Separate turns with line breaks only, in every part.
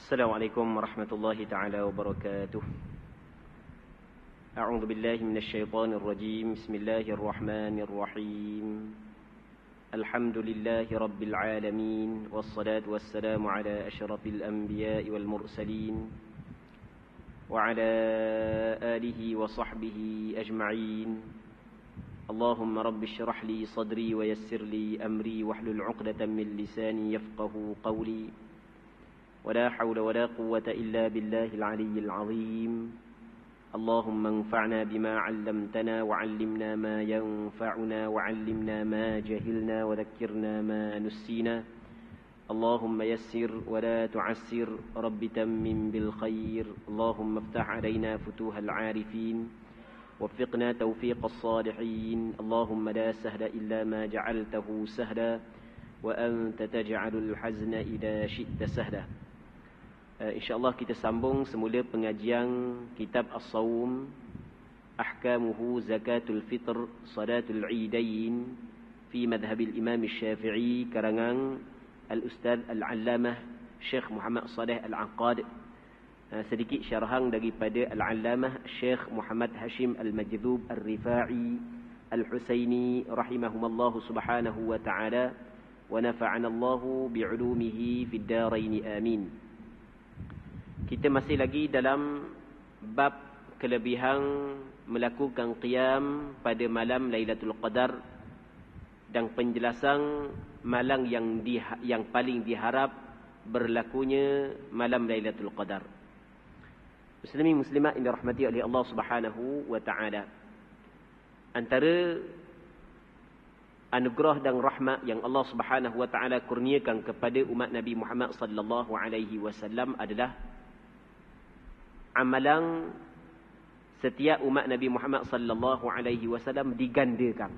السلام عليكم ورحمة الله تعالى وبركاته. أعوذ بالله من الشيطان الرجيم. بسم الله الرحمن الرحيم. الحمد لله رب العالمين، والصلاة والسلام على أشرف الأنبياء والمرسلين وعلى آله وصحبه أجمعين. اللهم رب اشرح لي صدري ويسر لي أمري واحلل عقدة من لساني يفقه قولي، ولا حول ولا قوة إلا بالله العلي العظيم. اللهم انفعنا بما علمتنا وعلمنا ما ينفعنا وعلمنا ما جهلنا وذكرنا ما نسينا. اللهم يسر ولا تعسر، رب تمم بالخير. اللهم افتح علينا فتوح العارفين، وفقنا توفيق الصالحين. اللهم لا سهل إلا ما جعلته سهلا، وأنت تجعل الحزن إذا شئت سهلا. InsyaAllah kita sambung semula pengajian kitab As-Sawm, Ahkamuhu Zakatul Fitr Salatul Eidain fi Madhabil Imam Syafi'i, karangan Al-Ustaz Al-Allamah Syekh Muhammad Saleh Al-Aqad. Sedikit syarahan daripada Al-Allamah Syekh Muhammad Hashim Al-Majdhub Al-Rifa'i Al-Husaini rahimahumallahu subhanahu wa ta'ala, wa nafa'anallahu bi'ulumihi fid darain amin. Kita masih lagi dalam bab kelebihan melakukan qiyam pada malam Lailatul Qadar dan penjelasan malam yang paling diharap berlakunya malam Lailatul Qadar. Muslimin muslimat yang dirahmati oleh Allah Subhanahu wa taala, antara anugerah dan rahmat yang Allah Subhanahu wa taala kurniakan kepada umat Nabi Muhammad sallallahu alaihi wasallam adalah amalan setiap umat Nabi Muhammad sallallahu alaihi wasallam digandakan.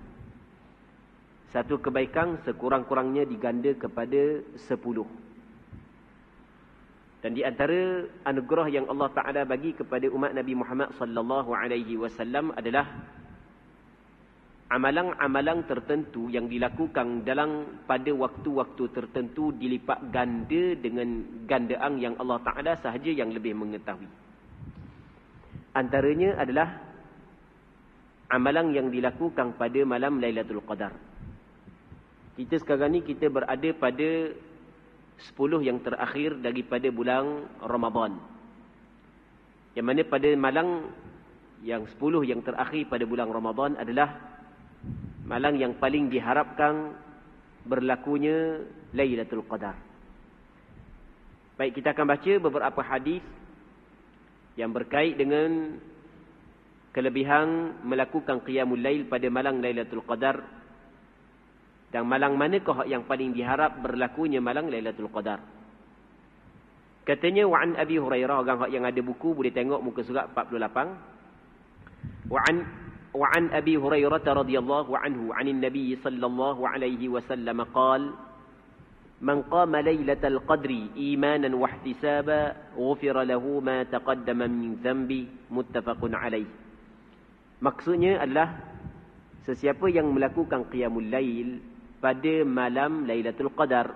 Satu kebaikan sekurang-kurangnya diganda kepada 10. Dan di antara anugerah yang Allah Taala bagi kepada umat Nabi Muhammad sallallahu alaihi wasallam adalah amalan-amalan tertentu yang dilakukan pada waktu-waktu tertentu dilipat ganda dengan gandaan yang Allah Taala sahaja yang lebih mengetahui. Antaranya adalah amalan yang dilakukan pada malam Lailatul Qadar. Kita sekarang ni kita berada pada 10 yang terakhir daripada bulan Ramadan. Yang mana pada malam yang 10 yang terakhir pada bulan Ramadan adalah malam yang paling diharapkan berlakunya Lailatul Qadar. Baik, kita akan baca beberapa hadis yang berkait dengan kelebihan melakukan qiyamul lail pada malam Lailatul Qadar, dan malam manakah yang paling diharap berlakunya malam Lailatul Qadar. Katanya, wa an Abi Hurairah, orang yang ada buku boleh tengok muka surat 48. Wa an Abi Hurairah radhiyallahu anhu 'anil Nabi sallallahu alaihi wasallam qala: Man qama lailatal qadri imanan wa ihtisaba ghufira lahu ma taqaddama min dhanbi, muttafaqun alaih. Maksudnya adalah sesiapa yang melakukan qiyamul lail pada malam Lailatul Qadar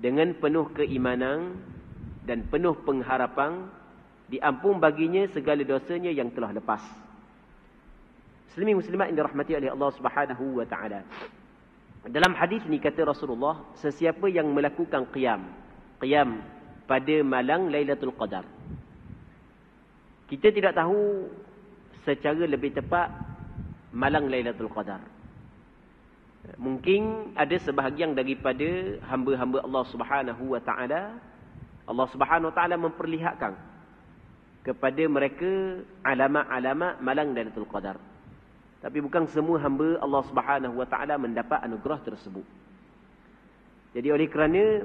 dengan penuh keimanan dan penuh pengharapan, diampun baginya segala dosanya yang telah lepas. Muslimin muslimat yang dirahmati oleh Allah Subhanahu wa taala. Dalam hadis ni kata Rasulullah, sesiapa yang melakukan qiyam pada malam Lailatul Qadar. Kita tidak tahu secara lebih tepat malam Lailatul Qadar. Mungkin ada sebahagian daripada hamba-hamba Allah Subhanahu wa taala, Allah Subhanahu wa taala memperlihatkan kepada mereka alamat-alamat malam Lailatul Qadar. Tapi bukan semua hamba Allah Subhanahu wa taala mendapat anugerah tersebut. Jadi oleh kerana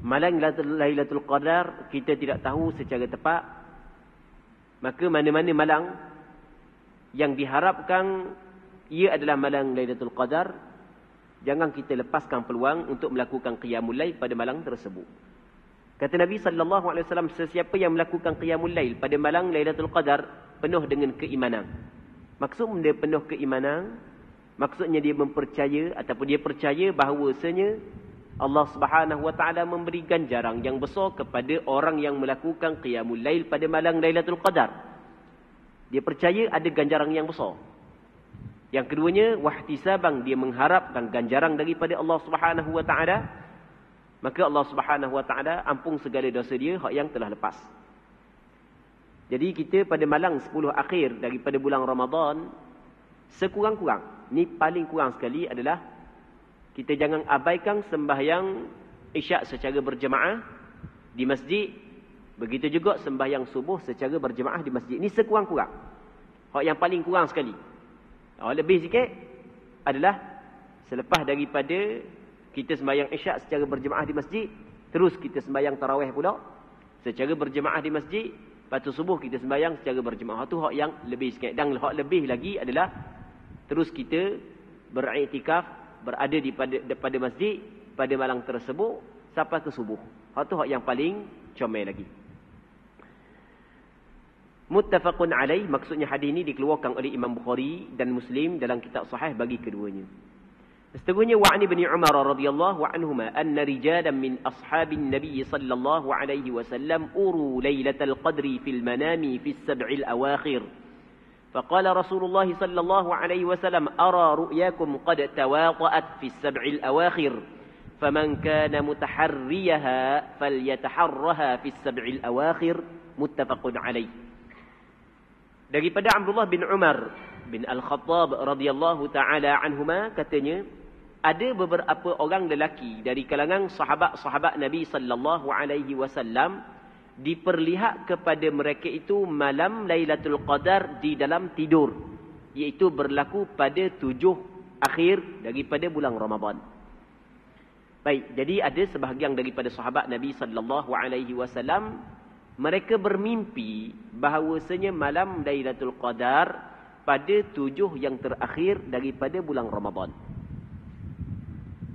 malam Lailatul Qadar kita tidak tahu secara tepat, maka mana-mana malam yang diharapkan ia adalah malam Lailatul Qadar, jangan kita lepaskan peluang untuk melakukan qiyamul lail pada malam tersebut. Kata Nabi sallallahu alaihi wasallam, sesiapa yang melakukan qiyamul lail pada malam Lailatul Qadar penuh dengan keimanan. Maksud dia penuh keimanan, maksudnya dia mempercaya ataupun dia percaya bahawasanya Allah Subhanahu wa taala memberi ganjaran yang besar kepada orang yang melakukan qiyamul lail pada malam Lailatul Qadar. Dia percaya ada ganjaran yang besar. Yang keduanya, wahtisaban, dia mengharapkan ganjaran daripada Allah Subhanahu wa taala. Maka Allah Subhanahu wa taala ampun segala dosa dia hak yang telah lepas. Jadi kita pada malam 10 akhir daripada bulan Ramadan, sekurang-kurang, ni paling kurang sekali adalah kita jangan abaikan sembahyang isyak secara berjemaah di masjid. Begitu juga sembahyang subuh secara berjemaah di masjid. Ini sekurang-kurang. Hak yang paling kurang sekali. Lebih sikit adalah selepas daripada kita sembahyang isyak secara berjemaah di masjid, terus kita sembahyang tarawih pula secara berjemaah di masjid. Lepas tu subuh kita sembahyang secara berjemaah. Itu hak yang lebih sikit. Dan hak lebih lagi adalah terus kita beriktikaf, berada pada masjid pada malam tersebut sampai ke subuh. Hak tu hak yang paling comel lagi. Muttafaqun alaih, maksudnya hadis ini dikeluarkan oleh Imam Bukhari dan Muslim dalam kitab sahih bagi keduanya. Seterusnya wa an Ibnu Umar radhiyallahu anhuma anna rijalan min ashabin Nabi sallallahu alaihi wasallam uru lailatul qadri fil manami fi as-sab'il awakhir. فقال رسول الله صلى الله عليه وسلم أرى رؤياكم قد تواطأت في السبع الأواخر فمن كان متحريها فليتحرها في السبع الأواخر متفق عليه. Daripada Abdullah bin Umar bin Al-Khattab radhiyallahu taala anhuma, katanya ada beberapa orang lelaki dari kalangan sahabat-sahabat Nabi sallallahu alaihi wasallam diperlihat kepada mereka itu malam Lailatul Qadar di dalam tidur, iaitu berlaku pada 7 akhir daripada bulan Ramadan. Baik, jadi ada sebahagian daripada sahabat Nabi sallallahu alaihi wasallam mereka bermimpi bahawasanya malam Lailatul Qadar pada 7 yang terakhir daripada bulan Ramadan.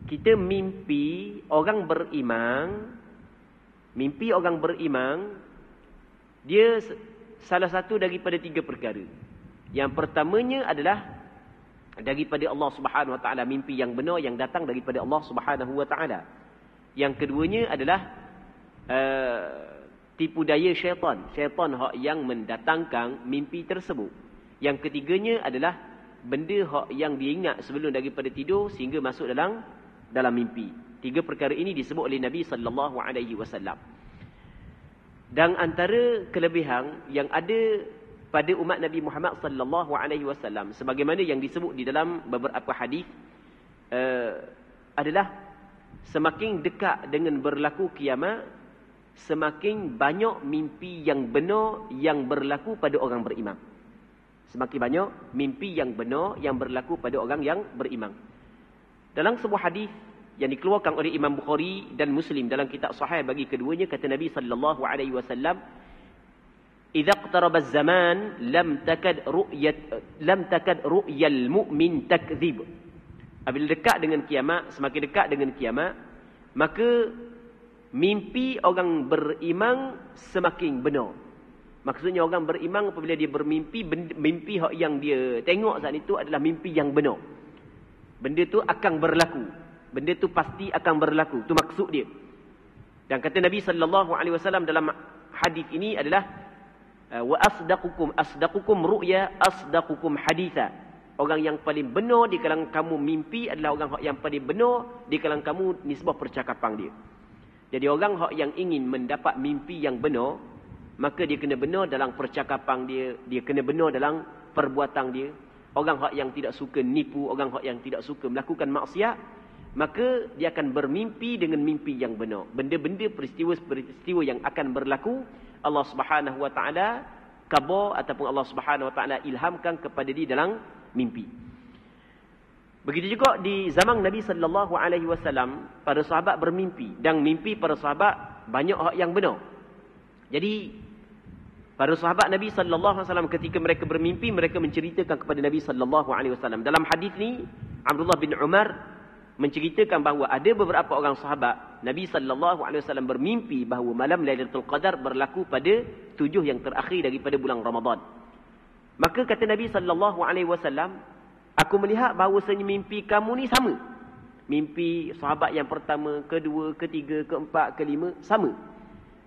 Kita mimpi orang beriman, dia salah satu daripada 3 perkara. Yang pertamanya adalah daripada Allah Subhanahu wa taala, mimpi yang benar yang datang daripada Allah Subhanahu wa taala. Yang keduanya adalah tipu daya syaitan hak yang mendatangkan mimpi tersebut. Yang ketiganya adalah benda hak yang dia ingat sebelum daripada tidur sehingga masuk dalam mimpi. 3 perkara ini disebut oleh Nabi sallallahu alaihi wasallam. Dan antara kelebihan yang ada pada umat Nabi Muhammad sallallahu alaihi wasallam sebagaimana yang disebut di dalam beberapa hadis adalah semakin dekat dengan berlaku kiamat, semakin banyak mimpi yang benar yang berlaku pada orang beriman. Semakin banyak mimpi yang benar yang berlaku pada orang yang beriman. Dalam sebuah hadis yang dikeluarkan oleh Imam Bukhari dan Muslim dalam kitab sahih bagi keduanya, kata Nabi sallallahu alaihi wasallam, "Idza iqtaraba az-zaman lam takad ru'yal mu'min takdzib." Apabila dekat dengan kiamat, semakin dekat dengan kiamat, maka mimpi orang beriman semakin benar. Maksudnya orang beriman apabila dia bermimpi, mimpi yang dia tengok saat itu adalah mimpi yang benar. Benda tu akan berlaku. Benda tu pasti akan berlaku. Itu maksud dia. Dan kata Nabi sallallahu alaihi wasallam dalam hadis ini adalah wa asdaqukum ru'ya asdaqukum haditha. Orang yang paling benar di kalangan kamu mimpi adalah orang yang paling benar di kalangan kamu nisbah percakapan dia. Jadi orang yang ingin mendapat mimpi yang benar, maka dia kena benar dalam percakapan dia kena benar dalam perbuatan dia. Orang yang tidak suka nipu, orang yang tidak suka melakukan maksiat, maka dia akan bermimpi dengan mimpi yang benar. Benda-benda peristiwa yang akan berlaku, Allah Subhanahu wa taala khabar ataupun Allah Subhanahu wa taala ilhamkan kepada dia dalam mimpi. Begitu juga di zaman Nabi sallallahu alaihi wasallam, para sahabat bermimpi dan mimpi para sahabat banyak hak yang benar. Jadi para sahabat Nabi sallallahu alaihi wasallam ketika mereka bermimpi, mereka menceritakan kepada Nabi sallallahu alaihi wasallam. Dalam hadis ni Abdullah bin Umar menceritakan bahawa ada beberapa orang sahabat Nabi sallallahu alaihi wasallam bermimpi bahawa malam Lailatul Qadar berlaku pada 7 yang terakhir daripada bulan Ramadan. Maka kata Nabi sallallahu alaihi wasallam, aku melihat bahawasanya mimpi kamu ni sama. mimpi sahabat yang pertama, kedua, ketiga, keempat, kelima sama.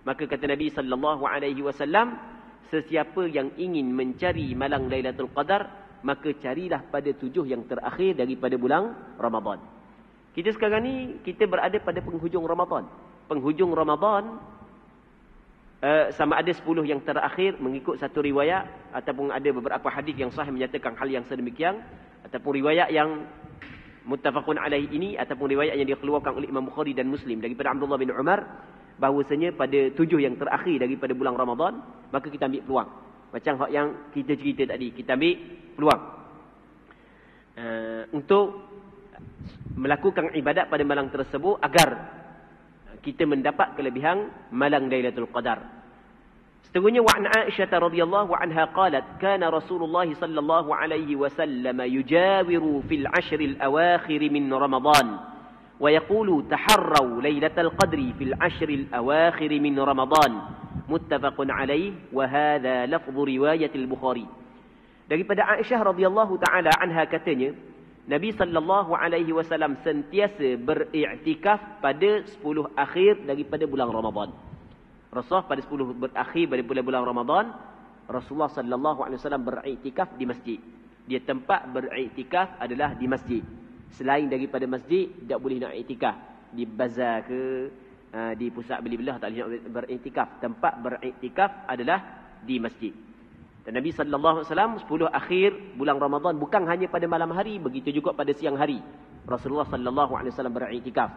Maka kata Nabi sallallahu alaihi wasallam, sesiapa yang ingin mencari malam Lailatul Qadar, maka carilah pada 7 yang terakhir daripada bulan Ramadan. Kita sekarang ni kita berada pada penghujung Ramadan. Penghujung Ramadan sama ada 10 yang terakhir mengikut satu riwayat, ataupun ada beberapa hadis yang sahih menyatakan hal yang sedemikian, ataupun riwayat yang muttafaqun alaih ini, ataupun riwayat yang dikeluarkan oleh Imam Bukhari dan Muslim daripada Abdullah bin Umar, bahawasanya pada 7 yang terakhir daripada bulan Ramadan, maka kita ambil peluang. Macam hak yang kita cerita tadi, kita ambil peluang untuk melakukan ibadat pada malam tersebut agar kita mendapat kelebihan malam Lailatul Qadar. Seterusnya, wa an Aisyah radhiyallahu anha qalat kana Rasulullah sallallahu alaihi wasallam yujawiru fil ashr al awakhir min Ramadan wa yaqulu taharraw lailatal qadri fil ashr al awakhir min Ramadan, muttafaqun alaih, wa hadha lafdh riwayat al-Bukhari. Daripada Aisyah radhiyallahu taala anha katanya, Nabi sallallahu alaihi wasallam sentiasa beriktikaf pada 10 akhir daripada bulan Ramadan. Rasulullah pada 10 berakhir daripada bulan Ramadan, Rasulullah sallallahu alaihi wasallam beriktikaf di masjid. Dia tempat beriktikaf adalah di masjid. Selain daripada masjid tak boleh nak iktikaf di bazar ke di pusat beli-belah, tak boleh nak beriktikaf. Tempat beriktikaf adalah di masjid. Dan Nabi sallallahu alaihi wasallam 10 akhir bulan Ramadan bukan hanya pada malam hari, begitu juga pada siang hari Rasulullah sallallahu alaihi wasallam beriktikaf.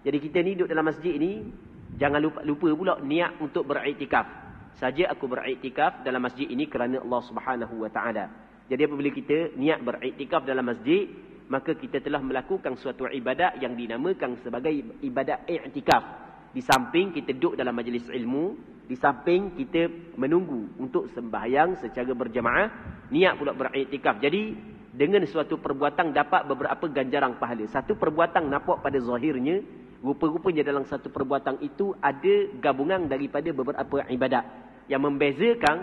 Jadi kita ni duduk dalam masjid ni, jangan lupa pula niat untuk beriktikaf. Saja aku beriktikaf dalam masjid ini kerana Allah Subhanahu wa taala. Jadi apabila kita niat beriktikaf dalam masjid, maka kita telah melakukan suatu ibadat yang dinamakan sebagai ibadat i'tikaf. Di samping kita duduk dalam majlis ilmu, di samping kita menunggu untuk sembahyang secara berjamaah, niat pula beriktikaf. Jadi dengan suatu perbuatan dapat beberapa ganjaran pahala. Satu perbuatan nampak pada zahirnya, rupa-rupanya dalam satu perbuatan itu ada gabungan daripada beberapa ibadat. Yang membezakan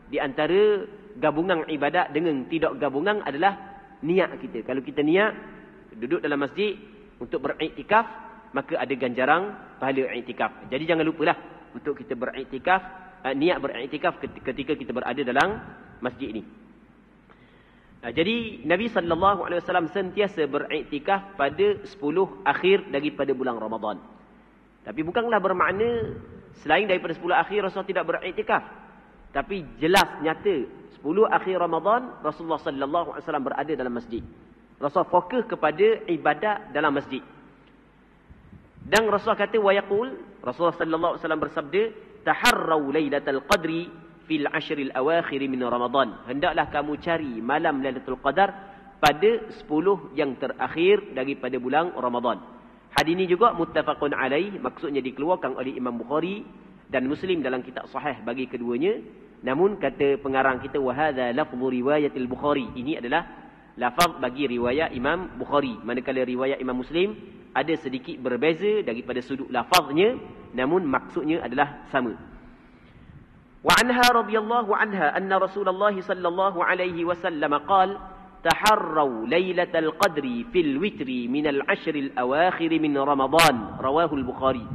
di antara gabungan ibadat dengan tidak gabungan adalah niat kita. Kalau kita niat duduk dalam masjid untuk beriktikaf, maka ada ganjaran pahala iktikaf. Jadi jangan lupalah untuk kita beriktikaf, niat beriktikaf ketika kita berada dalam masjid ini. Jadi Nabi sallallahu alaihi wasallam sentiasa beriktikaf pada 10 akhir daripada bulan Ramadan. Tapi bukanlah bermakna selain daripada 10 akhir Rasulullah tidak beriktikaf. Tapi jelas nyata 10 akhir Ramadan Rasulullah sallallahu alaihi wasallam berada dalam masjid. Rasulullah fokus kepada ibadat dalam masjid. Dan Rasulullah kata wa yaqul, Rasulullah sallallahu alaihi wasallam bersabda, taharraw lailatal qadri fil ashril awakhir min Ramadan. Hendaklah kamu cari malam Lailatul Qadar pada 10 yang terakhir daripada bulan Ramadan. Hadis ini juga muttafaqun alaih, maksudnya dikeluarkan oleh Imam Bukhari dan Muslim dalam kitab sahih bagi keduanya. Namun kata pengarang kita, wa hadza lafdhu riwayatil Bukhari. Ini adalah lafaz bagi riwayat Imam Bukhari. Manakala riwayat Imam Muslim ada sedikit berbeza daripada sudut lafaznya, namun maksudnya adalah sama. Wa anha radhiyallahu anha anna Rasulullah sallallahu alaihi wasallam qala taharraw lailatal qadri fil witri min al ashr al awakhir min Ramadan, rawahu al Bukhari.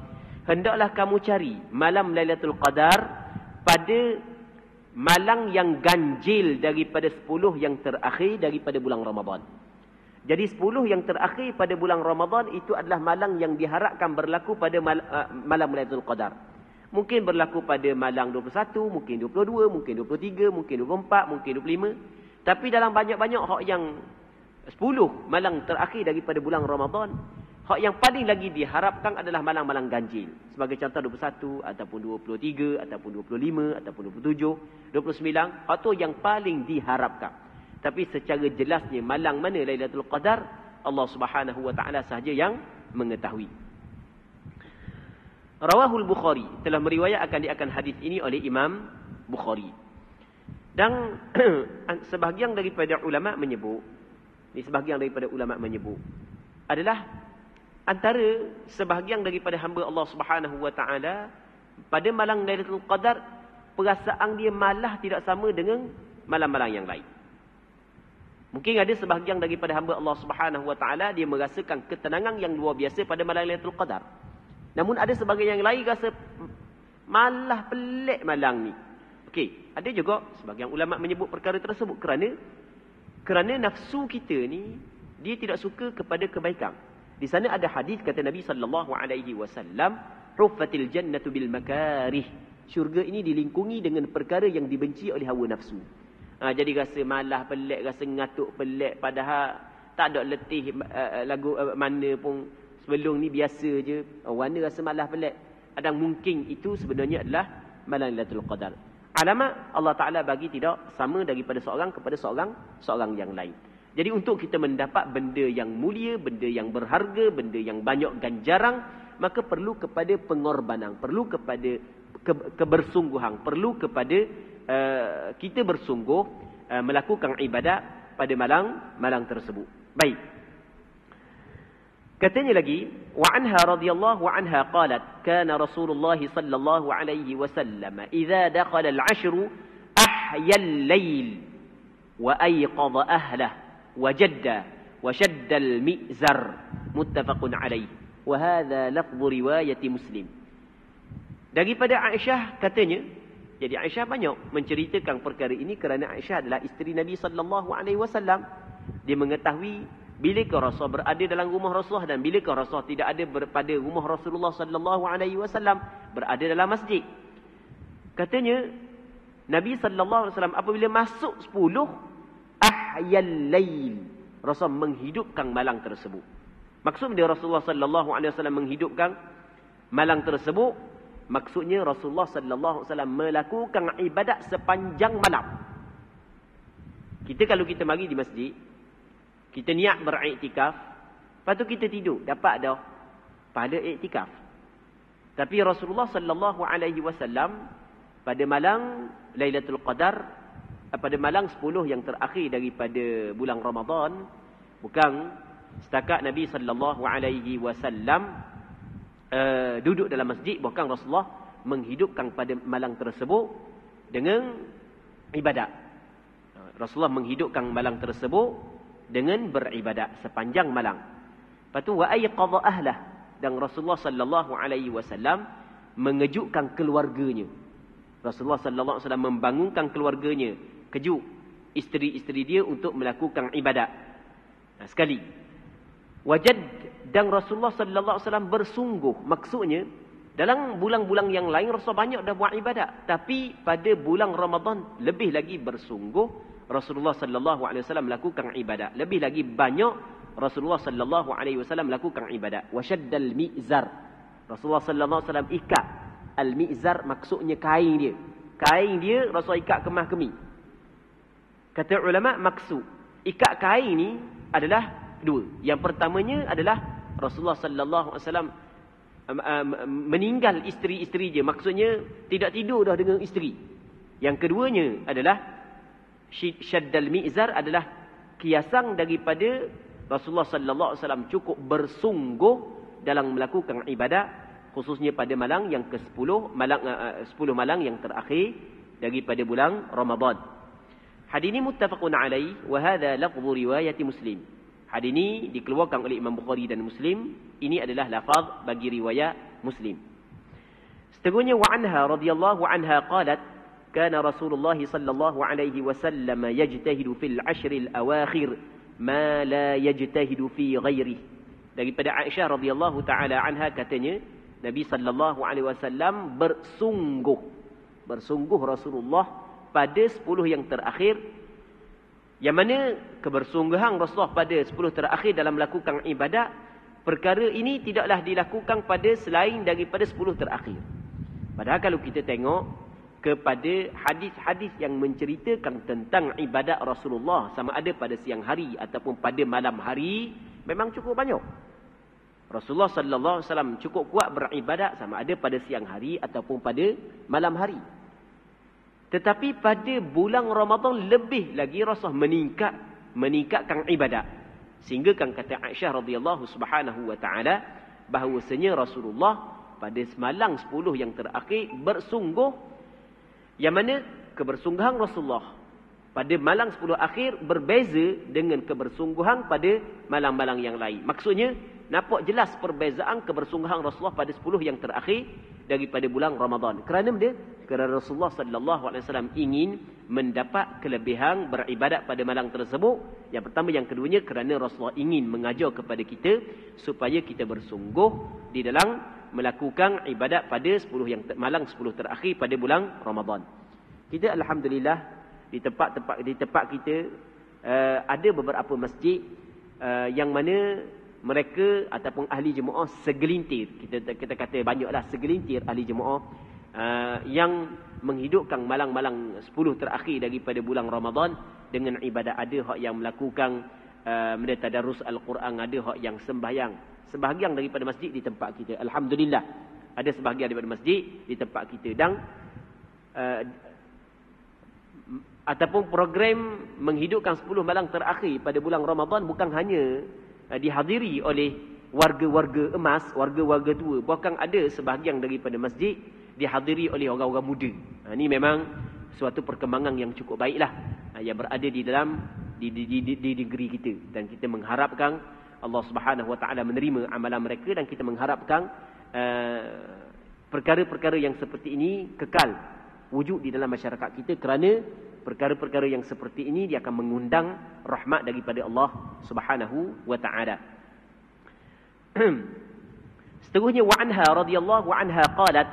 Hendaklah kamu cari malam Lailatul Qadar pada malam yang ganjil daripada 10 yang terakhir daripada bulan Ramadan. Jadi 10 yang terakhir pada bulan Ramadan itu adalah malam yang diharapkan berlaku pada malam Lailatul Qadar. Mungkin berlaku pada malam 21, mungkin 22, mungkin 23, mungkin 24, mungkin 25. Tapi dalam banyak-banyak hak yang 10 malam terakhir daripada bulan Ramadan, hak yang paling lagi diharapkan adalah malam-malam ganjil. Sebagai contoh 21, ataupun 23, ataupun 25, ataupun 27, 29. Hak tu yang paling diharapkan. Tapi secara jelasnya malam mana Lailatul Qadar, Allah Subhanahu wa taala sahaja yang mengetahui. Rawahul Bukhari, telah meriwayatkan diakan hadis ini oleh Imam Bukhari. Dan sebahagian daripada ulama menyebut, adalah antara sebahagian daripada hamba Allah Subhanahu wa taala pada malam Lailatul Qadar, perasaan dia malah tidak sama dengan malam-malam yang lain. Mungkin ada sebahagian daripada hamba Allah Subhanahu Wa Taala dia merasakan ketenangan yang luar biasa pada malam Lailatul Qadar. Namun ada sebahagian yang lain rasa malah pelik malam ni. Okey, ada juga sebahagian ulama menyebut perkara tersebut kerana nafsu kita ni dia tidak suka kepada kebaikan. Di sana ada hadis kata Nabi sallallahu alaihi wasallam, "Huffatil jannatu bil makarih." Syurga ini dilingkungi dengan perkara yang dibenci oleh hawa nafsu. Jadi rasa malah pelik, rasa ngatuk pelik, padahal tak ada letih lagu mana pun sebelum ni biasa je. Warna rasa malah pelik. Adang mungkin itu sebenarnya adalah malam Lailatul Qadar. Alamat Allah Ta'ala bagi tidak sama daripada seorang kepada seorang yang lain. Jadi untuk kita mendapat benda yang mulia, benda yang berharga, benda yang banyak ganjaran, maka perlu kepada pengorbanan, perlu kepada kebersungguhan, perlu kepada kita bersungguh melakukan ibadat pada malam tersebut. Baik. Katanya lagi, wa anha radhiyallahu anha qalat, kana Rasulullah sallallahu alaihi wasallam idza dakhala al-'ashr ahya al-lail wa ayqadha ahlihi wa jadda wa shadda al-mi'zar muttafaqun alaih. Wa hadha lafdhu riwayat Muslim. Daripada Aisyah katanya, jadi Aisyah banyak menceritakan perkara ini kerana Aisyah adalah isteri Nabi sallallahu alaihi wasallam. Dia mengetahui bilakah Rasul berada dalam rumah Rasulullah dan bilakah Rasul tidak ada pada rumah Rasulullah sallallahu alaihi wasallam, berada dalam masjid. Katanya Nabi sallallahu alaihi wasallam apabila masuk 10 ahyal lail, Rasul menghidupkan malam tersebut. Maksudnya Rasulullah sallallahu alaihi wasallam menghidupkan malam tersebut, maksudnya Rasulullah sallallahu alaihi wasallam melakukan ibadat sepanjang malam. Kita kalau kita mari di masjid, kita niat beriktikaf, lepas tu kita tidur, dapat dah pada iktikaf. Tapi Rasulullah sallallahu alaihi wasallam pada malam Lailatul Qadar, pada malam 10 yang terakhir daripada bulan Ramadan, bukan setakat Nabi sallallahu alaihi wasallam duduk dalam masjid, bahkan Rasulullah menghidupkan pada malam tersebut dengan ibadat. Rasulullah menghidupkan malam tersebut dengan beribadat sepanjang malam. Lepas tu wa ayqadha ahlah, dan Rasulullah sallallahu alaihi wasallam mengejutkan keluarganya. Rasulullah sallallahu alaihi wasallam membangunkan keluarganya, kejut isteri-isteri dia untuk melakukan ibadat. Sekali. Wajad, dan Rasulullah sallallahu alaihi wasallam bersungguh. Maksudnya dalam bulan-bulan yang lain Rasul banyak dah buat ibadat, tapi pada bulan Ramadan lebih lagi bersungguh Rasulullah sallallahu alaihi wasallam melakukan ibadat. Lebih lagi banyak Rasulullah sallallahu alaihi wasallam melakukan ibadat. Washaddal mi'zar. Rasulullah sallallahu alaihi wasallam ikat al-mi'zar, maksudnya kain dia. Kain dia Rasul ikat kemah-kemi. Kata ulama maksud ikat kain ni adalah dua. Yang pertamanya adalah Rasulullah sallallahu alaihi wasallam meninggal isteri-isteri dia, maksudnya tidak tidur dah dengan isteri. Yang keduanya adalah syaddal mi'zar, adalah kiasan daripada Rasulullah sallallahu alaihi wasallam cukup bersungguh dalam melakukan ibadat, khususnya pada malam yang ke-10, 10 malam yang terakhir daripada bulan Ramadan. Hadis ini muttafaqun alaih wa hadha lafdhu riwayat Muslim. Hadis ini dikeluarkan oleh Imam Bukhari dan Muslim. Ini adalah lafaz bagi riwayat Muslim. Seterusnya wa anha radhiyallahu anha qalat, kana Rasulullah sallallahu alaihi wasallam yajtahidu fil 'ashr al-awakhir ma la yajtahidu fi ghairihi. Daripada Aisyah radhiyallahu taala anha katanya, Nabi sallallahu alaihi wasallam bersungguh Rasulullah pada 10 yang terakhir, yang mana kebersungguhan Rasulullah pada 10 terakhir dalam melakukan ibadat, perkara ini tidaklah dilakukan pada selain daripada 10 terakhir. Padahal kalau kita tengok kepada hadis-hadis yang menceritakan tentang ibadat Rasulullah, sama ada pada siang hari ataupun pada malam hari, memang cukup banyak. Rasulullah sallallahu alaihi wasallam cukup kuat beribadat sama ada pada siang hari ataupun pada malam hari. Tetapi pada bulan Ramadan lebih lagi Rasul meningkatkan ibadat. Sehingga kan kata Aisyah radhiyallahu subhanahu wa taala bahawasanya Rasulullah pada semalam 10 yang terakhir bersungguh, yang mana kebersungguhan Rasulullah pada malam 10 akhir berbeza dengan kebersungguhan pada malam-malam yang lain. Maksudnya, nampak jelas perbezaan kebersungguhan Rasulullah pada 10 yang terakhir daripada bulan Ramadan. Kerana Rasulullah sallallahu alaihi wasallam ingin mendapat kelebihan beribadat pada malam tersebut. Yang pertama, yang keduanya kerana Rasulullah ingin mengajar kepada kita supaya kita bersungguh di dalam melakukan ibadat pada malam 10 terakhir pada bulan Ramadan. Kita alhamdulillah di tempat kita ada beberapa masjid yang mana mereka ataupun ahli jemaah segelintir, kita kata banyaklah segelintir ahli jemaah yang menghidupkan malam-malam 10 terakhir daripada bulan Ramadan dengan ibadat. Ada hak yang melakukan tadarus Al-Quran, ada hak yang sembahyang. Sebahagian daripada masjid di tempat kita, alhamdulillah, ada sebahagian daripada masjid di tempat kita. Dan ataupun program menghidupkan 10 malam terakhir pada bulan Ramadan bukan hanya dihadiri oleh warga-warga emas, warga-warga tua. Bahkan ada sebahagian daripada masjid dihadiri oleh orang-orang muda. Ini memang suatu perkembangan yang cukup baiklah yang berada di dalam di negeri kita. Dan kita mengharapkan Allah Subhanahu Wa Taala menerima amalan mereka, dan kita mengharapkan perkara-perkara yang seperti ini kekal wujud di dalam masyarakat kita, kerana perkara-perkara yang seperti ini dia akan mengundang rahmat daripada Allah Subhanahu wa taala. Seterusnya, wa anha radhiyallahu anha qalat,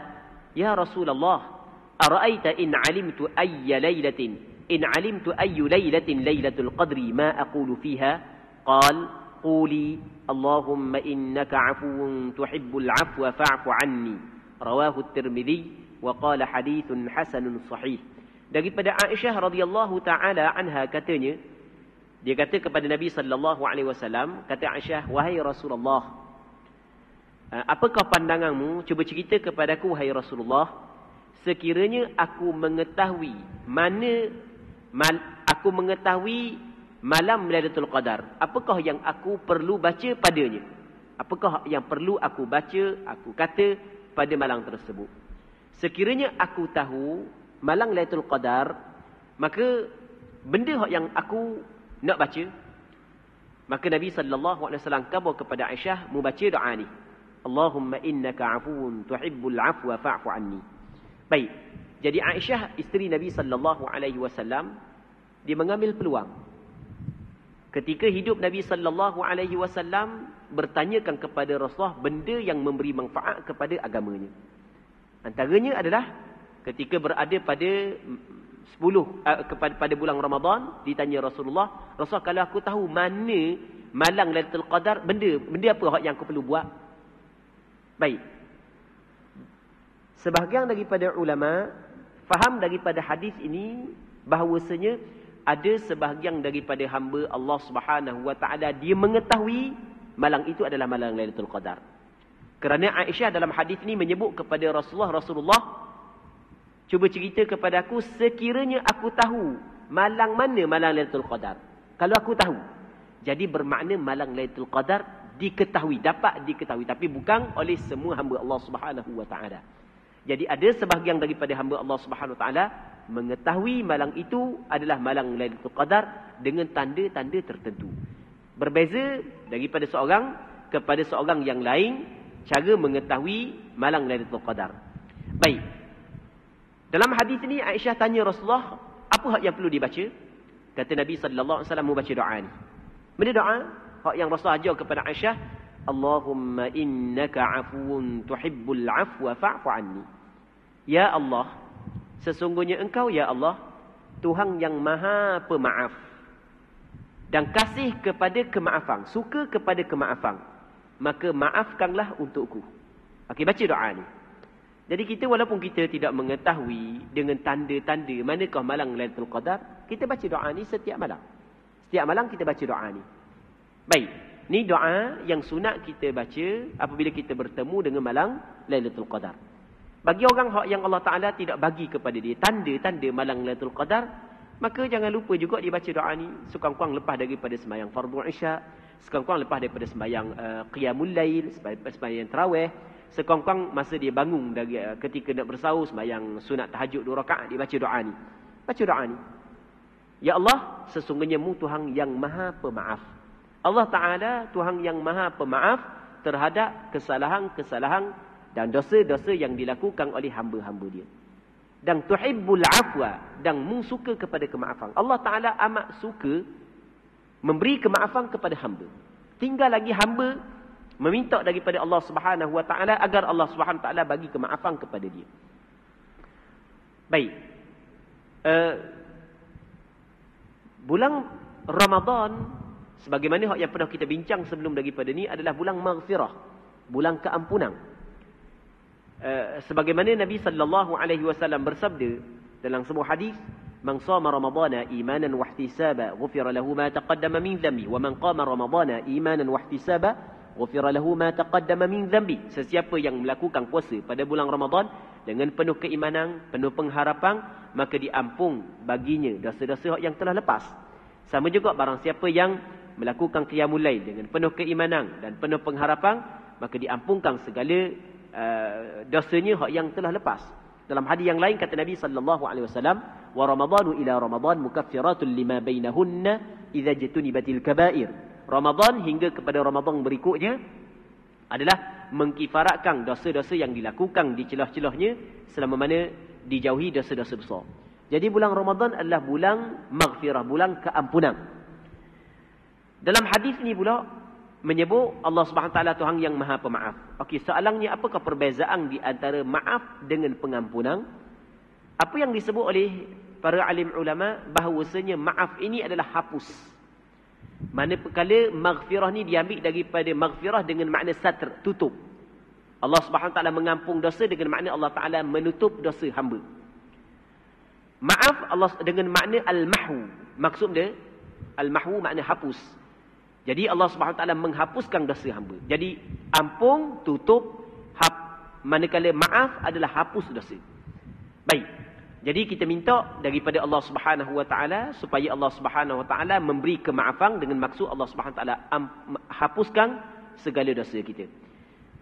ya Rasulullah, ara'aita in 'alimtu ayya lailatin lailatul qadri ma aqulu fiha? Qal quli Allahumma innaka 'afuwun tuhibbul 'afwa fa'fu 'anni. Rawahu at-Tirmidzi wa qala hadithun hasanun sahih. Daripada Aisyah radhiyallahu taala anha katanya, dia kata kepada Nabi sallallahu alaihi wasallam, kata Aisyah, wahai Rasulullah, apakah pandanganmu, cuba cerita kepadaku wahai Rasulullah, sekiranya aku mengetahui malam Lailatul Qadar, apakah yang aku perlu baca padanya? Apakah yang perlu aku baca, aku kata pada malam tersebut? Sekiranya aku tahu malam Lailatul Qadar, maka benda yang aku nak baca, maka Nabi sallallahu alaihi wasallam khabar kepada Aisyah membaca doa ni, Allahumma innaka 'afuwun tuhibbul 'afwa fa'fu 'anni. Baik. Jadi Aisyah, isteri Nabi sallallahu alaihi wasallam, dia mengambil peluang ketika hidup Nabi sallallahu alaihi wasallam bertanyakan kepada Rasulullah benda yang memberi manfaat kepada agamanya. Antaranya adalah ketika berada pada 10 pada bulan Ramadan, ditanya Rasulullah, kalau aku tahu mana malam Lailatul Qadar, benda apa yang aku perlu buat? Baik. Sebahagian daripada ulama faham daripada hadis ini bahawasanya ada sebahagian daripada hamba Allah Subhanahu wa taala dia mengetahui malam itu adalah malam Lailatul Qadar. Kerana Aisyah dalam hadis ini menyebut kepada Rasulullah, cuba cerita kepada aku sekiranya aku tahu malam mana malam Lailatul Qadar. Kalau aku tahu, jadi bermakna malam Lailatul Qadar dapat diketahui, tapi bukan oleh semua hamba Allah Subhanahu wa taala. Jadi ada sebahagian daripada hamba Allah Subhanahu wa taala mengetahui malam itu adalah malam Lailatul Qadar dengan tanda-tanda tertentu. Berbeza daripada seorang kepada seorang yang lain cara mengetahui malam Lailatul Qadar. Baik. Dalam hadis ini Aisyah tanya Rasulullah, apa yang perlu dibaca? Kata Nabi sallallahu alaihi wasallam membaca doa ni. Benda doa hak yang Rasulullah ajar kepada Aisyah, Allahumma innaka 'afuwun tuhibbul 'afwa fa'fu 'anni. Ya Allah, sesungguhnya Engkau ya Allah Tuhan yang Maha Pemaaf dan kasih kepada kemaafan, suka kepada kemaafan, maka maafkanlah untukku. Okey, baca doa ni. Jadi kita walaupun kita tidak mengetahui dengan tanda-tanda manakah malam Lailatul Qadar, kita baca doa ni setiap malam. Setiap malam kita baca doa ni. Baik, ni doa yang sunat kita baca apabila kita bertemu dengan malam Lailatul Qadar. Bagi orang yang Allah Ta'ala tidak bagi kepada dia tanda-tanda malam Lailatul Qadar, maka jangan lupa juga dia baca doa ni sekurang-kurang lepas daripada sembahyang fardu Isya, sekurang-kurang lepas daripada sembahyang Qiyamul Lail, sembahyang Tarawih, sekurang-kurang masa dia bangun dari ketika nak bersahur, sembahyang sunat tahajud 2 rakaat, dia baca doa ni. Baca doa ni. Ya Allah, sesungguhnya mu Tuhan yang maha pemaaf. Allah Ta'ala Tuhan yang maha pemaaf terhadap kesalahan-kesalahan dan dosa-dosa yang dilakukan oleh hamba-hamba dia. Dan tuhibbul afwa, dan mu suka kepada kemaafan. Allah Ta'ala amat suka memberi kemaafan kepada hamba. Tinggal lagi hamba meminta daripada Allah Subhanahu Wa Ta'ala agar Allah Subhanahu Wa Ta'ala bagi kemaafan kepada dia. Baik. Bulan Ramadan, sebagaimana yang pernah kita bincang sebelum daripada ni, adalah bulan maghfirah, bulan keampunan. Sebagaimana Nabi sallallahu alaihi wasallam bersabda dalam sebuah hadis, "Man shama Ramadana imanan wa ihtisaba, ghufira lahu ma taqaddama min dhanbi, wa man qama Ramadana imanan wa ihtisaba, ghufira lahu ma taqaddama min dhanbi." Sesiapa yang melakukan puasa pada bulan Ramadan dengan penuh keimanan, penuh pengharapan, maka diampun baginya dosa-dosa yang telah lepas. Sama juga barang siapa yang melakukan qiyamul lail dengan penuh keimanan dan penuh pengharapan, maka diampunkan segala dosanya yang telah lepas. Dalam hadis yang lain kata Nabi sallallahu alaihi wasallam, "Wa ramadhanu ila ramadhan mukaffiratun lima bainahunna idza jatunibatil kaba'ir." Ramadan hingga kepada Ramadan berikutnya adalah mengkifaratkan dosa-dosa yang dilakukan di celah-celahnya selama mana dijauhi dosa-dosa besar. Jadi bulan Ramadan adalah bulan maghfirah, bulan keampunan. Dalam hadis ni pula menyebut Allah Subhanahu Wa Taala Tuhan yang Maha Pemaaf. Okey, soalannya apakah perbezaan di antara maaf dengan pengampunan? Apa yang disebut oleh para alim ulama bahawasanya maaf ini adalah hapus. Mana perkala maghfirah ni diambil daripada maghfirah dengan makna satr, tutup. Allah Subhanahu Wa Taala mengampung dosa dengan makna Allah Taala menutup dosa hamba. Maaf Allah dengan makna al-mahwu. Maksud dia al-mahwu makna hapus. Jadi Allah Subhanahu Wa Taala menghapuskan dosa hamba. Jadi ampun, tutup, manakala maaf adalah hapus dosa. Baik. Jadi kita minta daripada Allah Subhanahu Wa Taala supaya Allah Subhanahu Wa Taala memberi kemaafan dengan maksud Allah Subhanahu Wa Taala hapuskan segala dosa kita.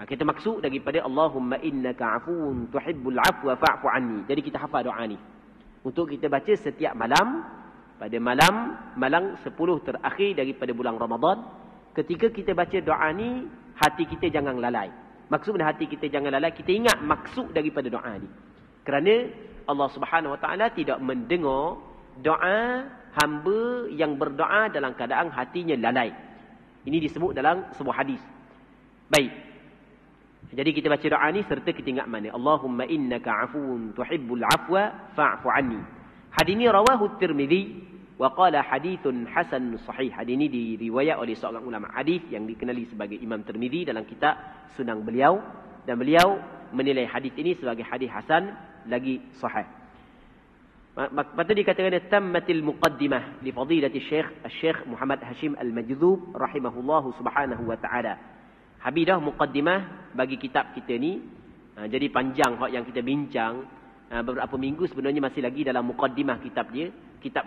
Kita maksud daripada Allahumma innaka afuwun tuhibbul afwa fa'fu anni. Jadi kita hafal doa ni untuk kita baca setiap malam. Pada malam 10 terakhir daripada bulan Ramadan, ketika kita baca doa ni, hati kita jangan lalai. Maksudnya hati kita jangan lalai, kita ingat maksud daripada doa ni. Kerana Allah Subhanahu Wa Taala tidak mendengar doa hamba yang berdoa dalam keadaan hatinya lalai. Ini disebut dalam sebuah hadis. Baik. Jadi kita baca doa ni serta kita ingat mana. Allahumma innaka afuwun tuhibbul afwa fa'fu anni. Hadis ini rawahu Tirmizi wa qala hadithun hasan sahih. Hadis ini diriwayat oleh seorang ulama hadis yang dikenali sebagai Imam Tirmizi dalam kitab Sunan beliau, dan beliau menilai hadis ini sebagai hadis hasan lagi sahih. Patut dikatakan tammatil muqaddimah li fadilati Syekh Muhammad Hashim Al-Majdzub rahimahullahu subhanahu wa ta'ala. Habis dah muqaddimah bagi kitab kita ni. Jadi panjang hak yang kita bincang. Beberapa minggu sebenarnya masih lagi dalam muqaddimah kitab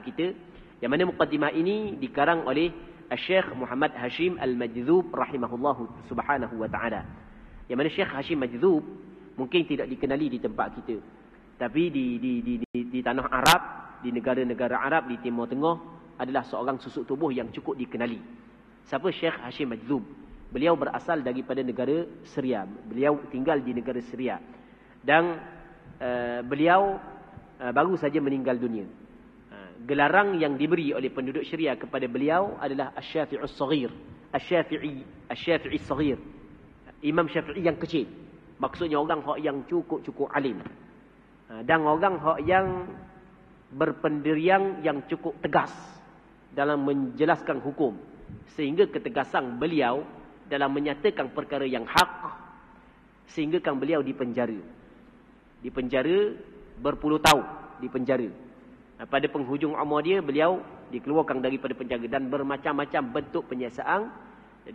kita, yang mana muqaddimah ini dikarang oleh Syekh Muhammad Hashim Al-Majdzub rahimahullahu subhanahu wa ta'ala. Yang mana Syekh Hashim Majdzub mungkin tidak dikenali di tempat kita, tapi di tanah Arab, di negara-negara Arab di Timur Tengah, adalah seorang susuk tubuh yang cukup dikenali. Siapa Syekh Hashim Majdzub? Beliau berasal daripada negara Syria. Beliau tinggal di negara Syria. Dan beliau baru saja meninggal dunia. Gelaran yang diberi oleh penduduk Syria kepada beliau adalah Asy-Syafi'us Shaghir. Asy-Syafi'i Shaghir. Imam Syafi'i yang kecil. Maksudnya orang yang cukup alim. Dan orang yang berpendirian yang cukup tegas dalam menjelaskan hukum. Sehingga ketegasan beliau dalam menyatakan perkara yang hak, sehingga kan beliau dipenjara berpuluh tahun di penjara. Pada penghujung umur dia, beliau dikeluarkan daripada penjara, dan bermacam-macam bentuk penyiasaan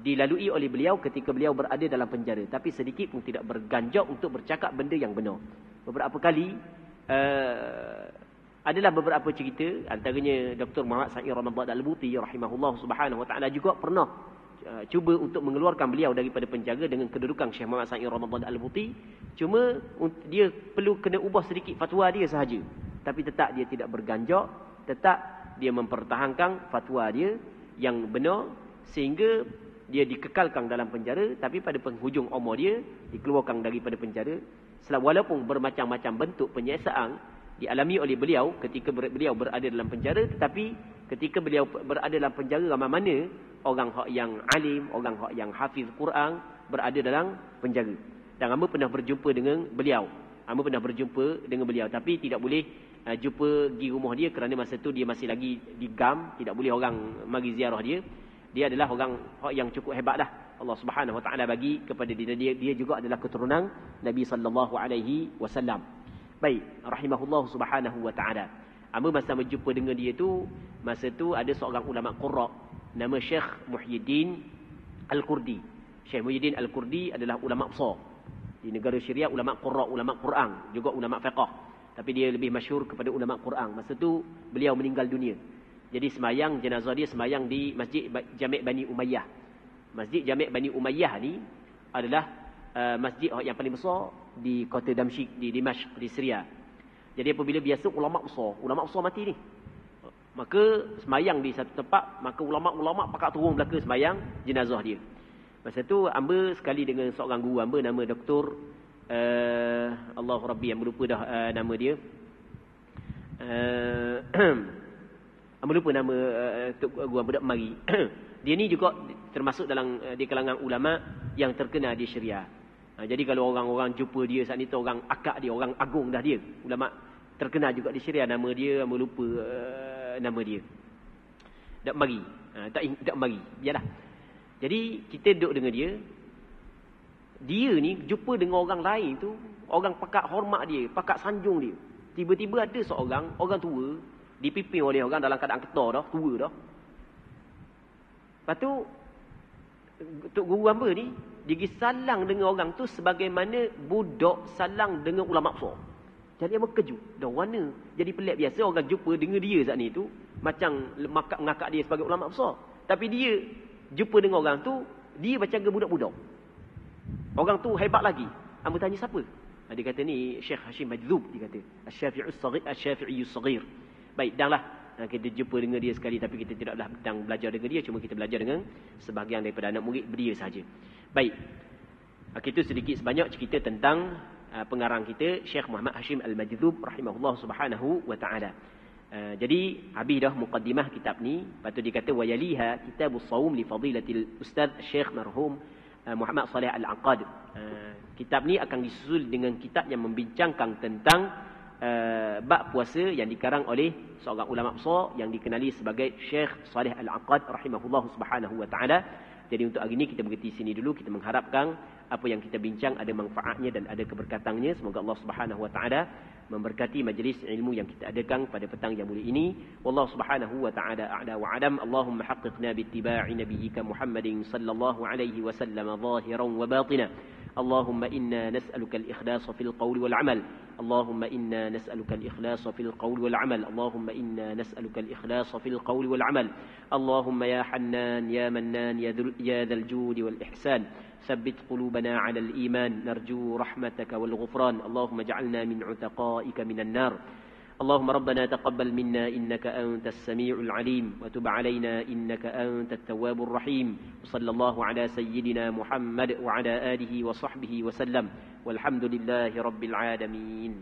dilalui oleh beliau ketika beliau berada dalam penjara, tapi sedikit pun tidak berganjak untuk bercakap benda yang benar. Beberapa kali adalah beberapa cerita, antaranya Dr. Muhammad Sa'i Ramadan Al-Buti rahimahullah subhanahu wa ta'ala juga pernah cuba untuk mengeluarkan beliau daripada penjara dengan kedudukan Syekh Muhammad Sa'i Ramadan Al-Buti. Cuma dia perlu kena ubah sedikit fatwa dia sahaja, tapi tetap dia tidak berganjak, tetap dia mempertahankan fatwa dia yang benar sehingga dia dikekalkan dalam penjara, tapi pada penghujung umur dia dikeluarkan daripada penjara. Walaupun bermacam-macam bentuk penyiksaan dialami oleh beliau ketika beliau berada dalam penjara, tetapi ketika beliau berada dalam penjara, ramai mana orang yang alim, orang yang hafiz Quran berada dalam penjara. Dan hamba pernah berjumpa dengan beliau. Tapi tidak boleh jumpa di rumah dia kerana masa tu dia masih lagi di GAM, tidak boleh orang mari ziarah dia. Dia adalah orang yang cukup hebat dah. Allah Subhanahu Wa Taala bagi kepada dia juga adalah keturunan Nabi sallallahu alaihi wasallam. Baik, rahimahullah Subhanahu Wa Taala. Hamba masa berjumpa dengan dia tu, masa tu ada seorang ulama qurra nama Syekh Muhyiddin Al-Kurdi. Syekh Muhyiddin Al-Kurdi adalah ulama besar di negara Syria, ulama qurra, ulama Quran, juga ulama fiqh. Tapi dia lebih masyhur kepada ulama Quran. Masa tu beliau meninggal dunia. Jadi semayang jenazah dia semayang di Masjid Jami' Bani Umayyah. Masjid Jami' Bani Umayyah ni adalah masjid yang paling besar di kota Damsyik, di Dimashq, di Syria. Jadi apabila biasa ulama besar mati ni, maka semayang di satu tempat, maka ulama-ulama pakat turun belaka semayang jenazah dia. Masa tu hamba sekali dengan seorang guru hamba nama Dr. Allahu Rabbi, yang lupa dah nama dia. Hamba lupa nama guru hamba dak mari. Dia ni juga termasuk dalam di kalangan ulama yang terkenal di Syria. Jadi kalau orang-orang jumpa dia saat ni tu, orang akak dia, orang agung dah dia. Ulama terkenal juga di Syria, nama dia hamba lupa nama dia. Tak mari. Tak mari. Biarlah. Jadi kita duduk dengan dia. Dia ni jumpa dengan orang lain tu, orang pakat hormat dia, pakat sanjung dia. Tiba-tiba ada seorang orang tua dipimpin oleh orang dalam keadaan ketar dah, tua dah. Lepas tu Tok Guru hamba ni dia pergi salang dengan orang tu sebagaimana budak salang dengan ulama besar. Jadi hamba kejut. Dah warna jadi pelik. Biasa orang jumpa dengan dia saat ni tu macam mengakak dia sebagai ulama besar. Tapi dia jumpa dengan orang tu, dia macam ke budak-budak. Orang tu hebat lagi. Hamba tanya siapa? Dia kata ni Syekh Hashim Majzub, dia kata. Asy-Syafi'i as-Saghir. Baik, danglah kita jumpa dengan dia sekali, tapi kita tidaklah sedang belajar dengan dia, cuma kita belajar dengan sebahagian daripada anak murid dia saja. Baik. Itu sedikit sebanyak cerita tentang pengarang kita Syekh Muhammad Hashim Al-Majzub rahimahullah subhanahu wa ta'ala. Jadi habis dah muqaddimah kitab ni. Lepas tu dia kata wa yaliha kitabus shaum li fadilatil ustaz Syekh marhum Muhammad Saleh Al-Aqad. Kitab ni akan disusul dengan kitab yang membincangkan tentang bab puasa yang dikarang oleh seorang ulama besar yang dikenali sebagai Syekh Saleh Al-Aqad rahimahullah subhanahu wa ta'ala. Jadi untuk hari ini kita berhenti sini dulu. Kita mengharapkan apa yang kita bincang ada manfaatnya dan ada keberkatannya. Semoga Allah subhanahu wa ta'ala memberkati majlis ilmu yang kita adakan pada petang yang mulia ini. Wallahu subhanahu wa ta'ala a'la wa adam. Allahumma haqqiqna bittiba'i nabiyyika Muhammadin sallallahu alaihi wasallam zahiran wa batina. اللهم إنا نسألك الإخلاص في القول والعمل. اللهم إنا نسألك الإخلاص في القول والعمل. اللهم إنا نسألك الإخلاص في القول والعمل. اللهم يا حنان يا منان يا ذا الجود والإحسان ثبت قلوبنا على الإيمان نرجو رحمتك والغفران. اللهم اجعلنا من عتقائك من النار. اللهم ربنا تقبل منا إنك أنت السميع العليم وتب علينا إنك أنت التواب الرحيم. وصلى الله على سيدنا محمد وعلى آله وصحبه وسلم والحمد لله رب العالمين.